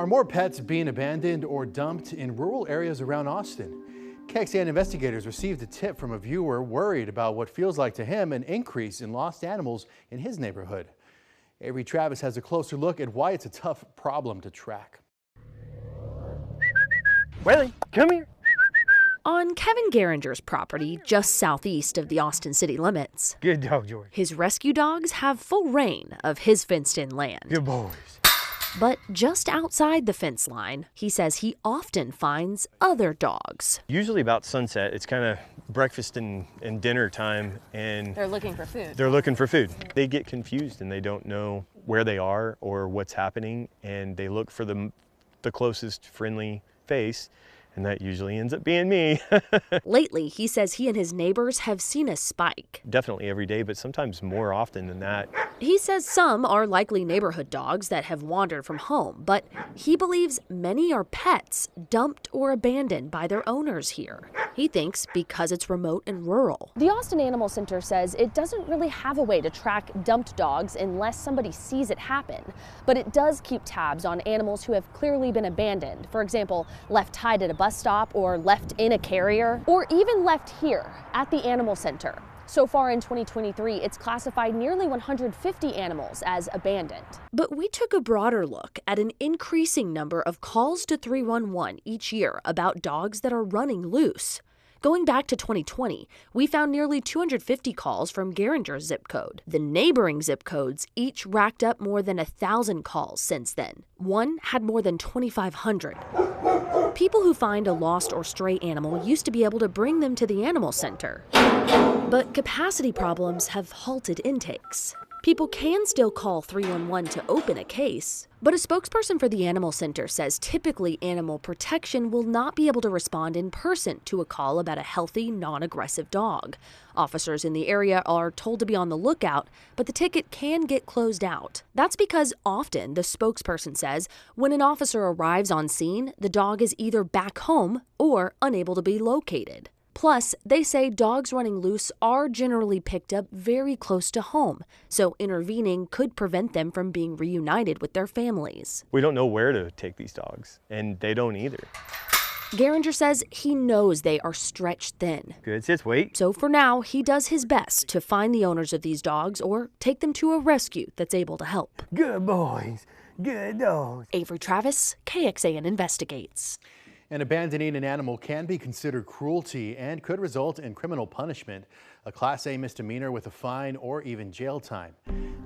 Are more pets being abandoned or dumped in rural areas around Austin? KXAN investigators received a tip from a viewer worried about what feels like to him an increase in lost animals in his neighborhood. Avery Travis has a closer look at why it's a tough problem to track. Willie, come here. On Kevin Geringer's property, just southeast of the Austin city limits. Good dog, George. His rescue dogs have full reign of his fenced-in land. Good boys. But just outside the fence line, he says he often finds other dogs. Usually about sunset, it's kind of breakfast and dinner time, and they're looking for food. They're looking for food. They get confused and they don't know where they are or what's happening, and they look for the closest friendly face, and that usually ends up being me. Lately, he says he and his neighbors have seen a spike. Definitely every day, but sometimes more often than that. He says some are likely neighborhood dogs that have wandered from home, but he believes many are pets dumped or abandoned by their owners here. He thinks because it's remote and rural. The Austin Animal Center says it doesn't really have a way to track dumped dogs unless somebody sees it happen, but it does keep tabs on animals who have clearly been abandoned. For example, left tied at a bus stop or left in a carrier, or even left here at the Animal Center. So far in 2023, it's classified nearly 150 animals as abandoned. But we took a broader look at an increasing number of calls to 311 each year about dogs that are running loose. Going back to 2020, we found nearly 250 calls from Geringer's zip code. The neighboring zip codes each racked up more than 1,000 calls since then. One had more than 2,500. People who find a lost or stray animal used to be able to bring them to the animal center. But capacity problems have halted intakes. People can still call 311 to open a case, but a spokesperson for the Animal Center says typically animal protection will not be able to respond in person to a call about a healthy, non-aggressive dog. Officers in the area are told to be on the lookout, but the ticket can get closed out. That's because often, the spokesperson says, when an officer arrives on scene, the dog is either back home or unable to be located. Plus, they say dogs running loose are generally picked up very close to home, so intervening could prevent them from being reunited with their families. We don't know where to take these dogs, and they don't either. Geringer says he knows they are stretched thin. Good, sit, wait. So for now, he does his best to find the owners of these dogs or take them to a rescue that's able to help. Good boys, good dogs. Avery Travis, KXAN Investigates. And abandoning an animal can be considered cruelty and could result in criminal punishment, a Class A misdemeanor with a fine or even jail time.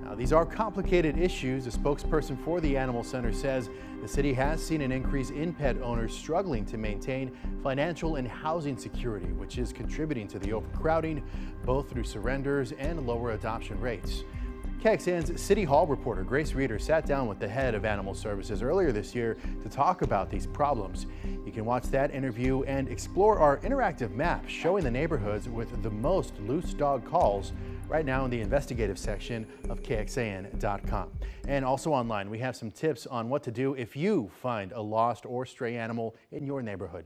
Now, these are complicated issues. A spokesperson for the Animal Center says the city has seen an increase in pet owners struggling to maintain financial and housing security, which is contributing to the overcrowding, both through surrenders and lower adoption rates. KXAN's City Hall reporter Grace Reeder sat down with the head of Animal Services earlier this year to talk about these problems. You can watch that interview and explore our interactive map showing the neighborhoods with the most loose dog calls right now in the investigative section of KXAN.com. And also online, we have some tips on what to do if you find a lost or stray animal in your neighborhood.